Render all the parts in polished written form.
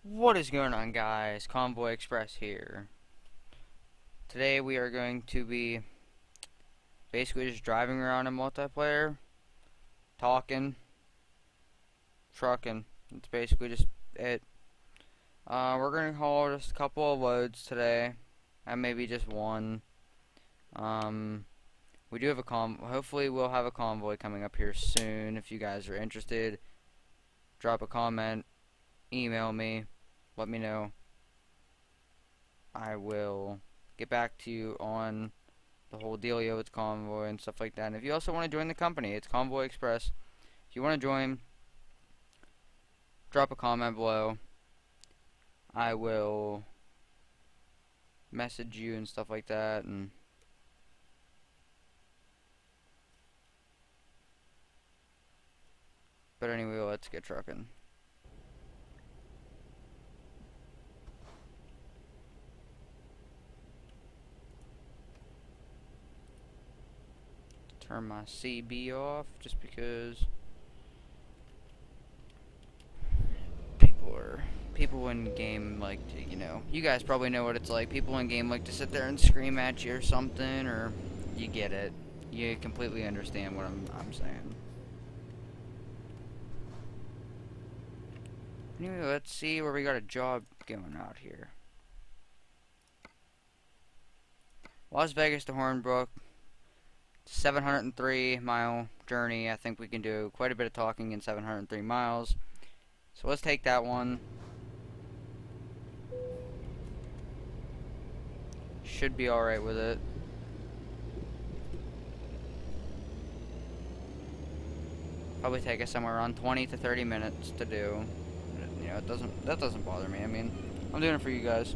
What is going on, guys? Convoy Express here. Today we are going to be basically just driving around in multiplayer, talking, trucking. It's basically just it. We're going to haul just a couple of loads today, and maybe just one. We do have hopefully we'll have a convoy coming up here soon. If you guys are interested, drop a comment, email me, let me know. I will get back to you on the whole dealio with Convoy and stuff like that. And if you also want to join the company, it's Convoy Express. If you want to join, drop a comment below. I will message you and stuff like that. But anyway, let's get trucking. Turn my CB off just because people in game like to, you guys probably know what it's like. People in game like to sit there and scream at you or something, or you get it. You completely understand what I'm saying. Anyway, let's see where we got a job going out here. Las Vegas to Hornbrook, 703-mile journey. I think we can do quite a bit of talking in 703 miles. So let's take that one. Should be alright with it. Probably take us somewhere around 20 to 30 minutes to do. You know, that doesn't bother me. I mean, I'm doing it for you guys.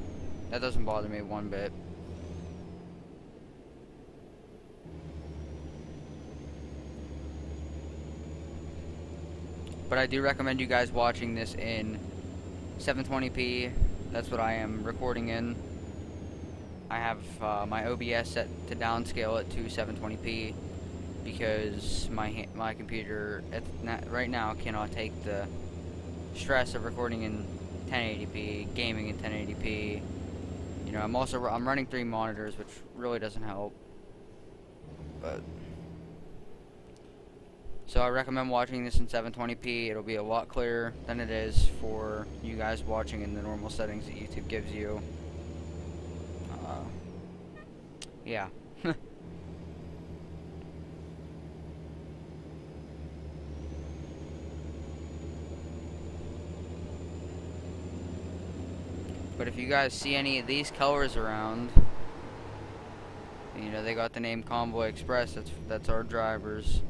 That doesn't bother me one bit. But I do recommend you guys watching this in 720p. That's what I am recording in. I have my OBS set to downscale it to 720p because my computer right now cannot take the stress of recording in 1080p, gaming in 1080p. You know, I'm running 3 monitors, which really doesn't help. But so I recommend watching this in 720p. It'll be a lot clearer than it is for you guys watching in the normal settings that YouTube gives you. Yeah. But if you guys see any of these colors around, you know, they got the name Convoy Express. That's our drivers.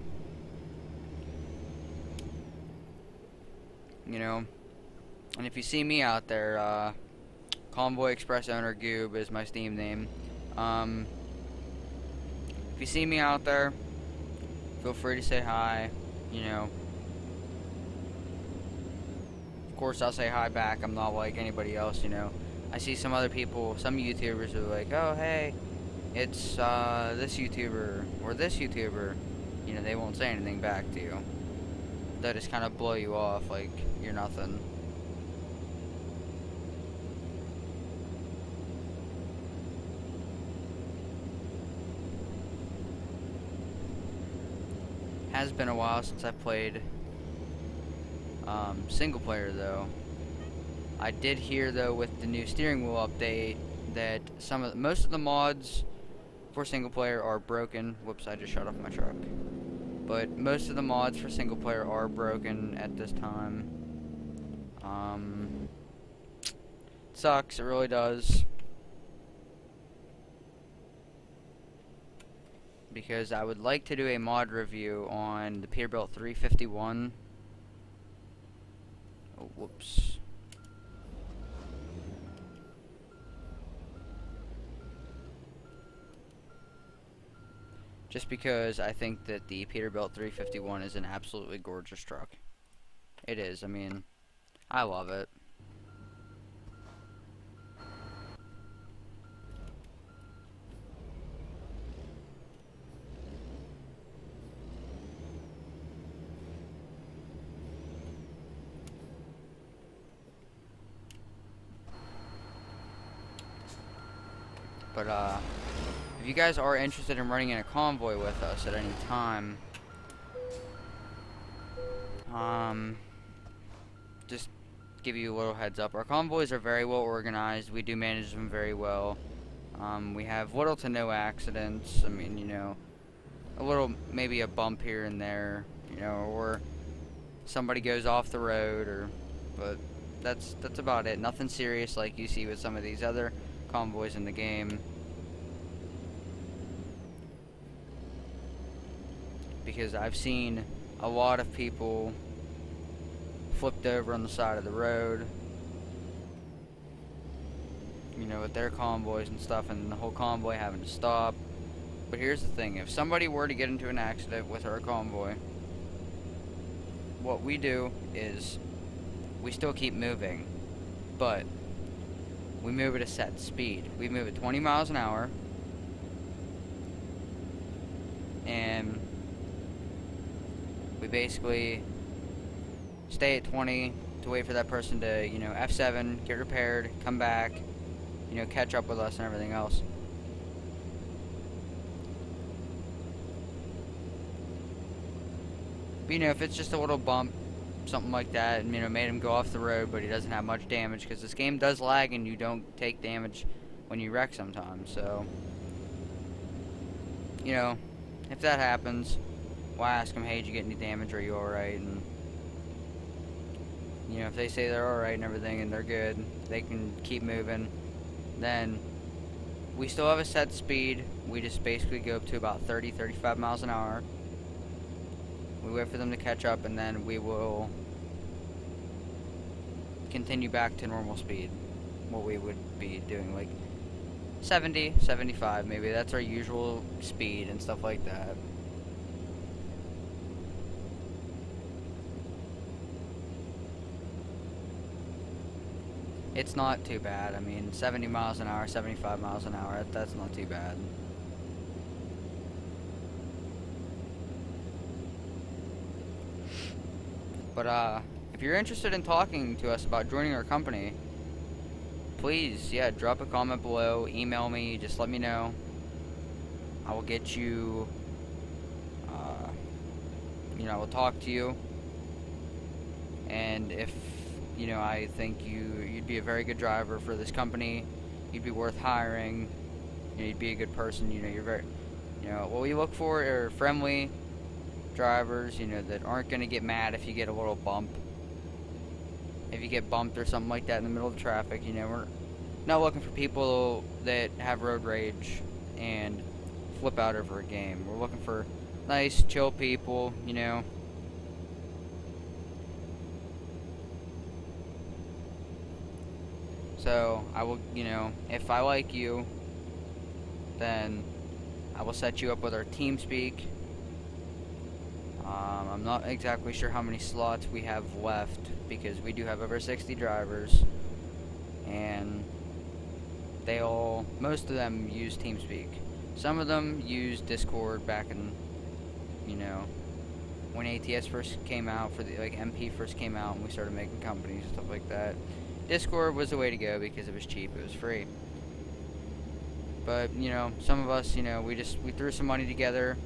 You know, and if you see me out there, Convoy Express owner Goob is my Steam name. If you see me out there, feel free to say hi. You know, of course I'll say hi back. I'm not like anybody else. You know, I see some other people, some YouTubers who are like, oh hey, it's this YouTuber or this YouTuber. You know, they won't say anything back to you. They'll just kind of blow you off like you're nothing. Has been a while since I played single player though. I did hear though with the new steering wheel update that most of the mods for single player are broken. Whoops, I just shut off my truck. But most of the mods for single player are broken at this time. Sucks, it really does. Because I would like to do a mod review on the Peterbilt 351. Oh, whoops. Just because I think that the Peterbilt 351 is an absolutely gorgeous truck. It is, I mean, I love it. But if you guys are interested in running in a convoy with us at any time, just give you a little heads up. Our convoys are very well organized. We do manage them very well. We have little to no accidents. I mean, you know, a little, maybe a bump here and there, you know, or somebody goes off the road, but that's about it. Nothing serious like you see with some of these other convoys in the game. Because I've seen a lot of people flipped over on the side of the road, you know, with their convoys and stuff, and the whole convoy having to stop. But here's the thing, if somebody were to get into an accident with our convoy, what we do is we still keep moving, but we move at a set speed. We move at 20 miles an hour, and we basically stay at 20 to wait for that person to, you know, F7, get repaired, come back, you know, catch up with us and everything else. But, you know, if it's just a little bump, something like that, and, you know, made him go off the road, but he doesn't have much damage, because this game does lag and you don't take damage when you wreck sometimes, so, you know, if that happens, we'll ask him, hey, did you get any damage, are you alright, and, you know, if they say they're alright and everything, and they're good, they can keep moving, then we still have a set speed. We just basically go up to about 30-35 miles an hour. We wait for them to catch up, and then we will continue back to normal speed, what we would be doing, like 70, 75 maybe. That's our usual speed and stuff like that. It's not too bad. I mean, 70 miles an hour, 75 miles an hour, that's not too bad. But, if you're interested in talking to us about joining our company, please, yeah, drop a comment below, email me, just let me know. I will get you, you know, I will talk to you. And if, you know, I think you'd be a very good driver for this company, you'd be worth hiring, you know, you'd be a good person, you know, you're very, you know, what we look for are friendly drivers, you know, that aren't going to get mad if you get a little bump. If you get bumped or something like that in the middle of the traffic, you know, we're not looking for people that have road rage and flip out over a game. We're looking for nice, chill people, you know. So, I will, you know, if I like you, then I will set you up with our TeamSpeak. I'm not exactly sure how many slots we have left, because we do have over 60 drivers, and most of them use TeamSpeak. Some of them use Discord back in, you know, when ATS first came out, like MP first came out, and we started making companies and stuff like that. Discord was the way to go because it was cheap, it was free. But, you know, some of us, you know, we threw some money together,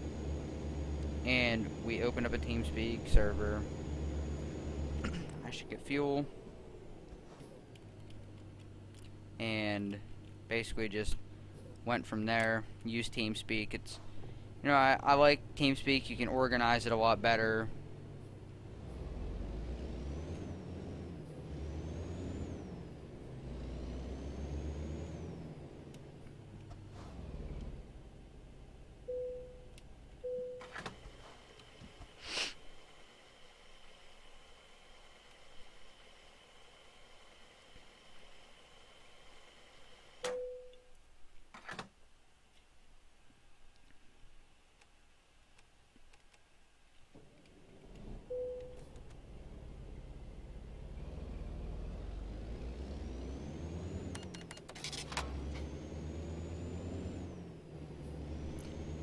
and we opened up a TeamSpeak server. I should get fuel. And basically just went from there, used TeamSpeak. It's, you know, I like TeamSpeak, you can organize it a lot better.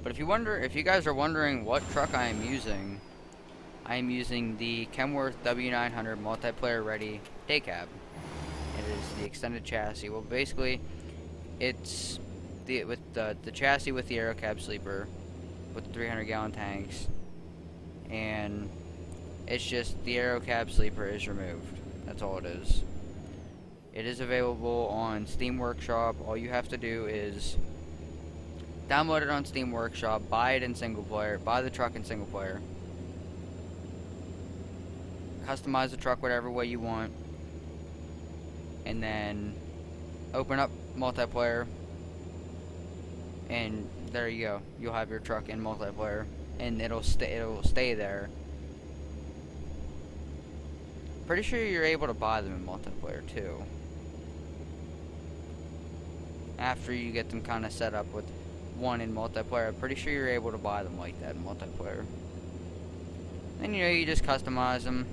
But if you guys are wondering what truck I am using the Kenworth W900 multiplayer ready day cab. It is the extended chassis. Well, basically, it's the chassis with the aero cab sleeper with the 300-gallon tanks, and it's just the aero cab sleeper is removed. That's all it is. It is available on Steam Workshop. All you have to do is download it on Steam Workshop, buy it in single player, buy the truck in single player, customize the truck whatever way you want, and then open up multiplayer, and there you go. You'll have your truck in multiplayer, and it'll stay there. Pretty sure you're able to buy them in multiplayer too, after you get them kind of set up with one in multiplayer. I'm pretty sure you're able to buy them like that in multiplayer. And you just customize them,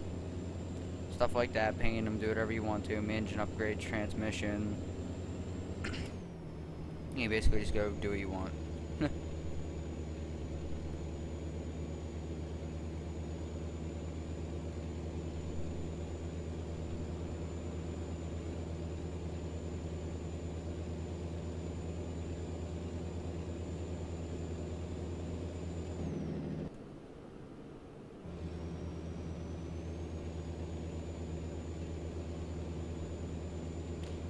stuff like that, paint them, do whatever you want to, engine upgrades, transmission. You basically just go do what you want.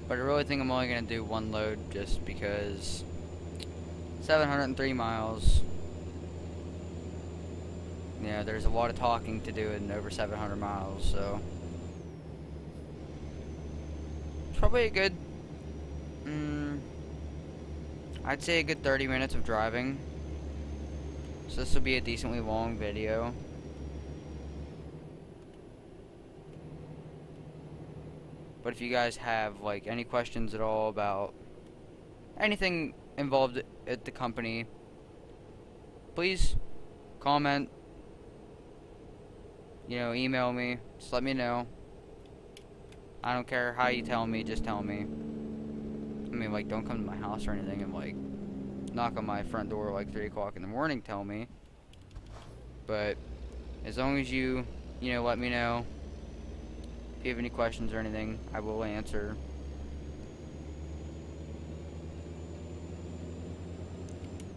But I really think I'm only going to do one load just because 703 miles. You know, there's a lot of talking to do in over 700 miles, so it's probably a good, I'd say a good 30 minutes of driving. So this will be a decently long video. But if you guys have like any questions at all about anything involved at the company, please comment, email me, just let me know. I don't care how you tell me, just tell me. I mean, like, don't come to my house or anything and like knock on my front door like 3 o'clock in the morning, tell me. But as long as you let me know. If you have any questions or anything, I will answer.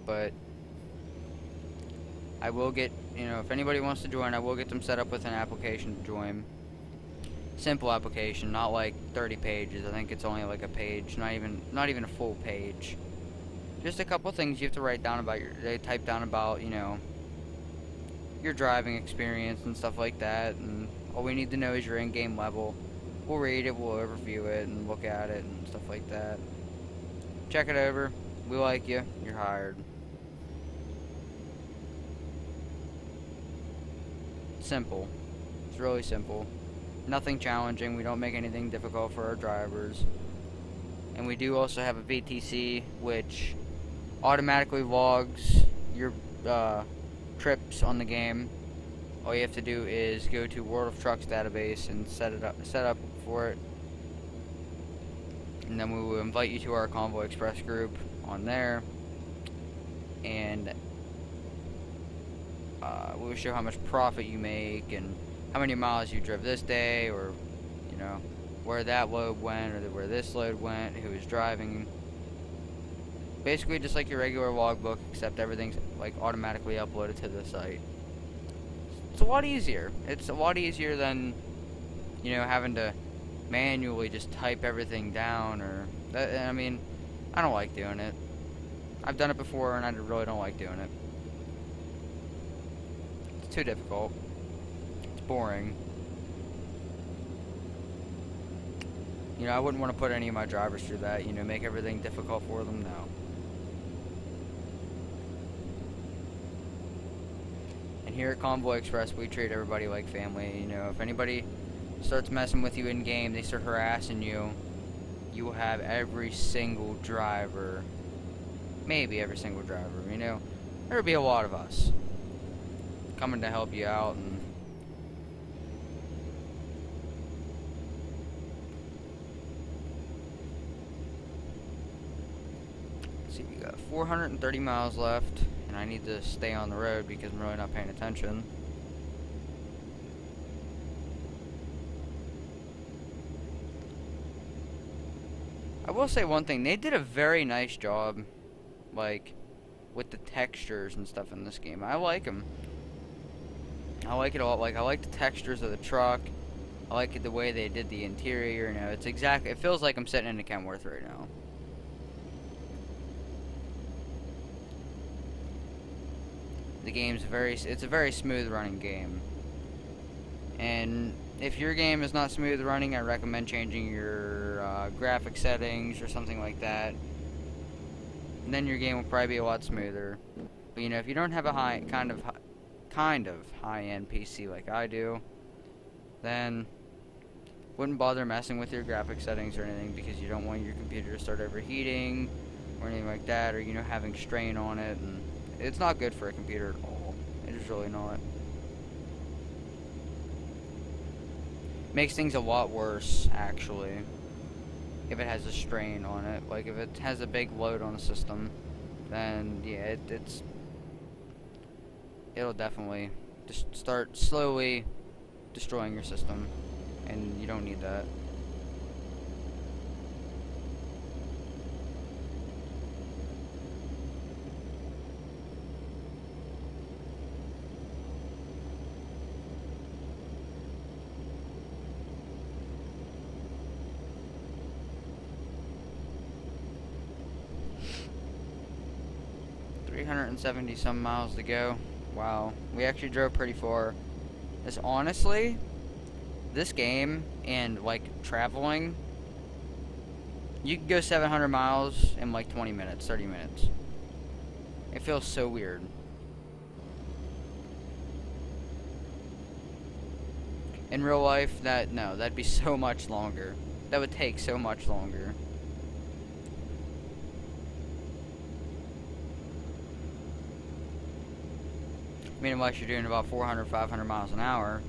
But I will get, if anybody wants to join, I will get them set up with an application to join. Simple application, not like 30 pages. I think it's only like a page, not even a full page. Just a couple things you have to write down about type down about, your driving experience and stuff like that, and all we need to know is your in-game level. We'll read it, we'll overview it, and look at it, and stuff like that. Check it over. We like you. You're hired. Simple. It's really simple. Nothing challenging. We don't make anything difficult for our drivers. And we do also have a VTC, which automatically logs your trips on the game. All you have to do is go to World of Trucks database and set up for it, and then we will invite you to our Convoy Express group on there, and we will show how much profit you make and how many miles you drove this day, or where that load went, or where this load went, who was driving. Basically just like your regular logbook, except everything's like automatically uploaded to the site. It's a lot easier. It's a lot easier than, having to manually just type everything down, or that. I mean, I don't like doing it. I've done it before, and I really don't like doing it. It's too difficult. It's boring. I wouldn't want to put any of my drivers through that, make everything difficult for them. No. And here at Convoy Express, we treat everybody like family. If anybody starts messing with you in game, they start harassing you, you will have every single driver, maybe every single driver, there'll be a lot of us coming to help you out. And let's see, we got 430 miles left, and I need to stay on the road because I'm really not paying attention. I will say one thing, they did a very nice job like with the textures and stuff in this game. I like them. I like it all. Like, I like the textures of the truck. I like it the way they did the interior. You know, it's exactly. It feels like I'm sitting in a Kenworth right now. The game's it's a very smooth running game. And if your game is not smooth running, I recommend changing your graphic settings or something like that. And then your game will probably be a lot smoother. But you know, if you don't have a kind of high-end PC like I do, then wouldn't bother messing with your graphic settings or anything, because you don't want your computer to start overheating or anything like that, or, you know, having strain on it, and it's not good for a computer at all. It is really not. Makes things a lot worse, actually, if it has a strain on it. Like, if it has a big load on the system, then yeah, it'll definitely just start slowly destroying your system, and you don't need that. $370 some miles to go. Wow, we actually drove pretty far. Honestly, this game and like traveling, you can go 700 miles in like 20 minutes, 30 minutes. It feels so weird. In real life, that'd be so much longer. That would take so much longer. I mean, unless you're doing about 400, 500 miles an hour.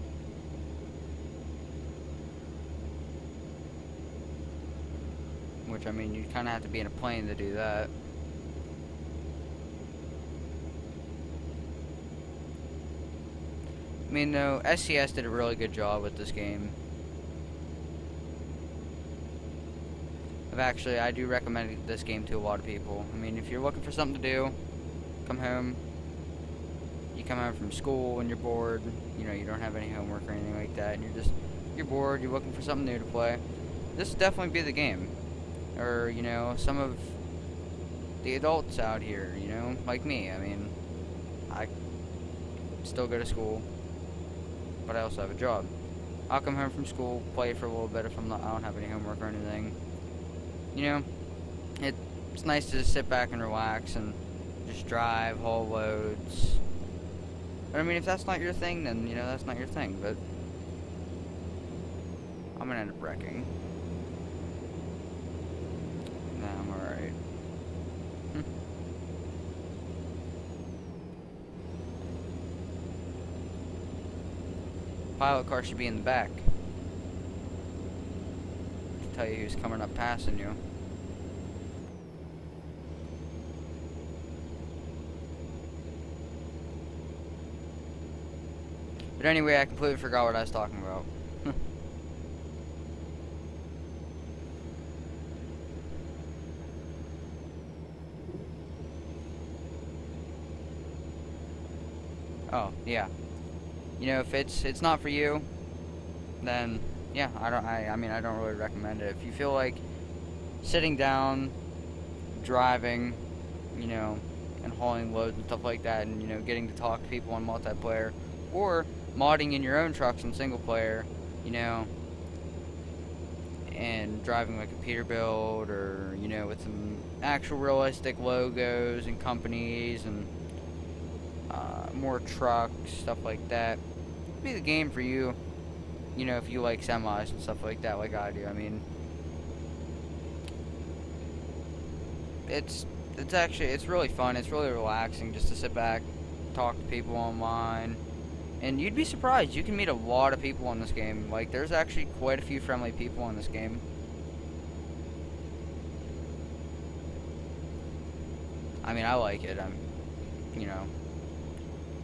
Which, I mean, you kind of have to be in a plane to do that. I mean, though, SCS did a really good job with this game. I do recommend this game to a lot of people. I mean, if you're looking for something to do, come home. You come home from school and you're bored, you know, you don't have any homework or anything like that, and you're bored, you're looking for something new to play, this would definitely be the game. Or, you know, some of the adults out here, you know, like me. I mean, I still go to school, but I also have a job. I'll come home from school, play for a little bit if I don't have any homework or anything. You know, it's nice to just sit back and relax and just drive, haul loads. But I mean, if that's not your thing, then, you know, that's not your thing, but I'm gonna end up wrecking. Nah, I'm alright. Pilot car should be in the back. Tell you who's coming up passing you. But anyway, I completely forgot what I was talking about. Oh, yeah. You know, if it's not for you, then yeah, I mean, I don't really recommend it. If you feel like sitting down, driving, you know, and hauling loads and stuff like that, and, you know, getting to talk to people on multiplayer, or modding in your own trucks in single player, you know, and driving like a Peterbilt, or, you know, with some actual realistic logos and companies and more trucks, stuff like that, it'd be the game for you. You know, if you like semis and stuff like that, like I do. I mean, it's really fun. It's really relaxing just to sit back, talk to people online, and you'd be surprised. You can meet a lot of people in this game. Like, there's actually quite a few friendly people in this game. I mean, I like it. You know,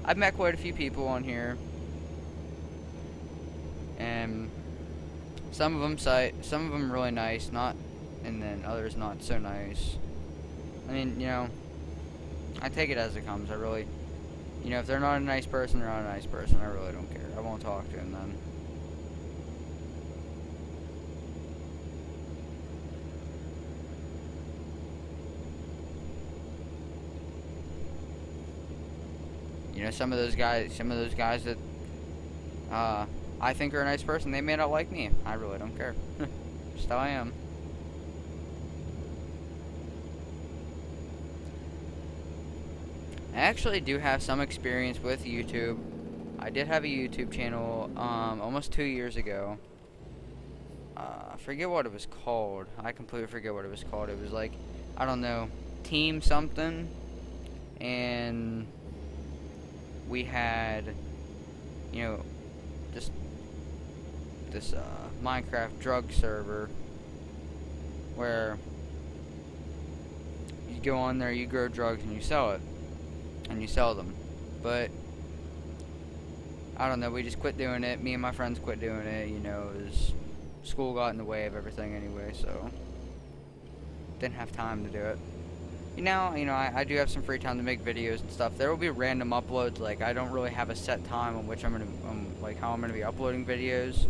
I've met quite a few people on here, and some of them really nice, and then others not so nice. I mean, you know, I take it as it comes. I really, you know, if they're not a nice person, they're not a nice person. I really don't care. I won't talk to them then. You know, some of those guys that I think are a nice person, they may not like me. I really don't care. Just how I am. I actually do have some experience with YouTube. I did have a YouTube channel almost 2 years ago. I forget what it was called. I completely forget what it was called. It was like, I don't know, Team something. And we had, you know, just this Minecraft drug server where you go on there, you grow drugs, and you sell it. And you sell them. But I don't know, we just quit doing it. Me and my friends quit doing it, you know, school got in the way of everything anyway, so didn't have time to do it. Now, you know, I do have some free time to make videos and stuff. There will be random uploads. Like, I don't really have a set time on which I'm gonna, like, how I'm gonna be uploading videos.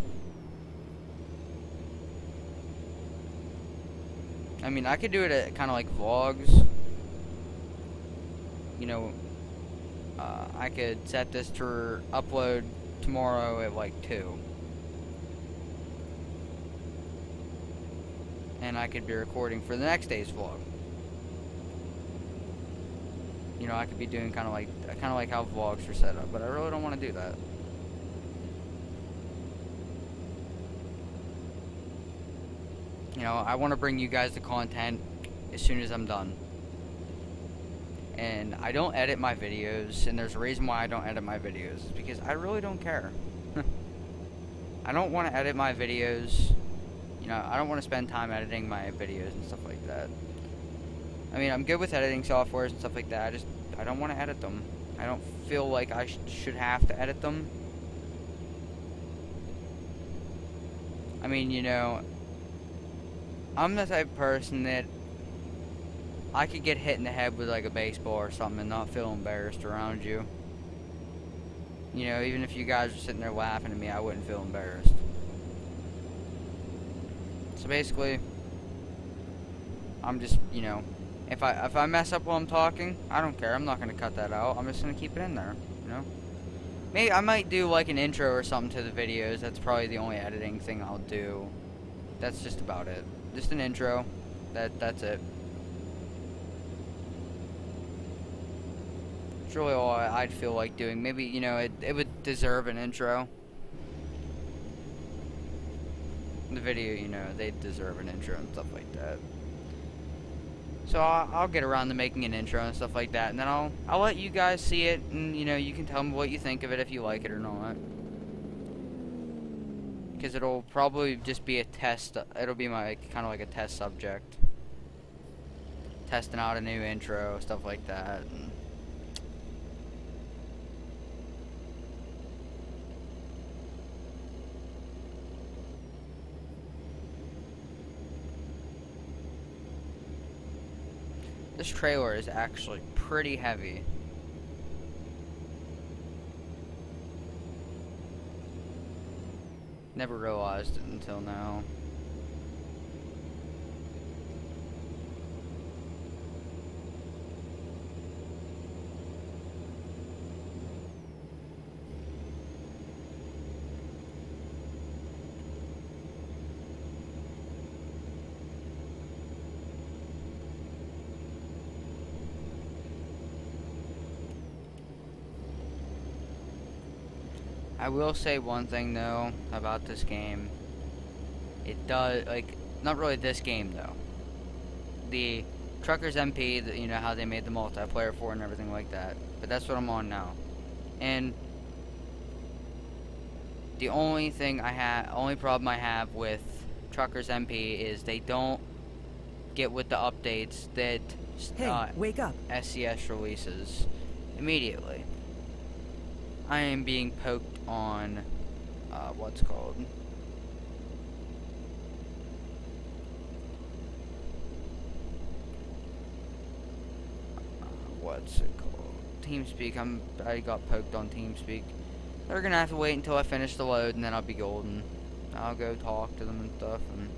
I mean, I could do it at kind of like vlogs. You know, I could set this to upload tomorrow at like 2. And I could be recording for the next day's vlog. You know, I could be doing kind of like how vlogs are set up, but I really don't want to do that. You know, I want to bring you guys the content as soon as I'm done. And I don't edit my videos, and there's a reason why I don't edit my videos. It's because I really don't care. I don't want to edit my videos. You know, I don't want to spend time editing my videos and stuff like that. I mean, I'm good with editing softwares and stuff like that. I don't want to edit them. I don't feel like I should have to edit them. I mean, you know, I'm the type of person that I could get hit in the head with like a baseball or something and not feel embarrassed around you. You know, even if you guys are sitting there laughing at me, I wouldn't feel embarrassed. So basically, I'm just, you know, if I mess up while I'm talking, I don't care. I'm not gonna cut that out. I'm just gonna keep it in there, you know. Maybe I might do like an intro or something to the videos. That's probably the only editing thing I'll do. That's just about it. Just an intro. That's it. It's really all I'd feel like doing. Maybe, you know, it would deserve an intro. The video, you know, they deserve an intro and stuff like that. So I'll get around to making an intro and stuff like that, and then I'll let you guys see it, and you know, you can tell me what you think of it, if you like it or not. Because it'll probably just be a test. It'll be my kind of like a test subject, testing out a new intro, stuff like that. And this trailer is actually pretty heavy. Never realized it until now. I will say one thing though about this game. It does, like, not really this game though. The Truckers MP, you know how they made the multiplayer for and everything like that. But that's what I'm on now. And the only problem I have with Truckers MP is they don't get with the updates that wake up. SCS releases immediately. I am being poked on, what's called? what's it called? TeamSpeak. I got poked on TeamSpeak. They're gonna have to wait until I finish the load, and then I'll be golden. I'll go talk to them and stuff. And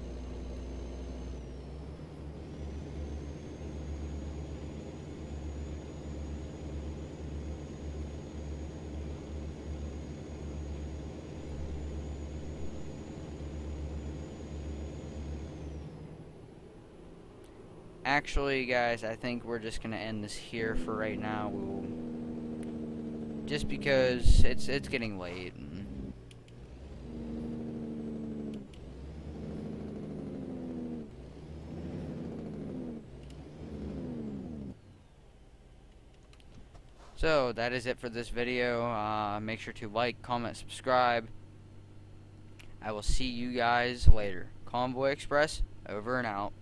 actually, guys, I think we're just gonna end this here for right now. Just because it's getting late. So that is it for this video. Make sure to like, comment, subscribe. I will see you guys later. Convoy Express, over and out.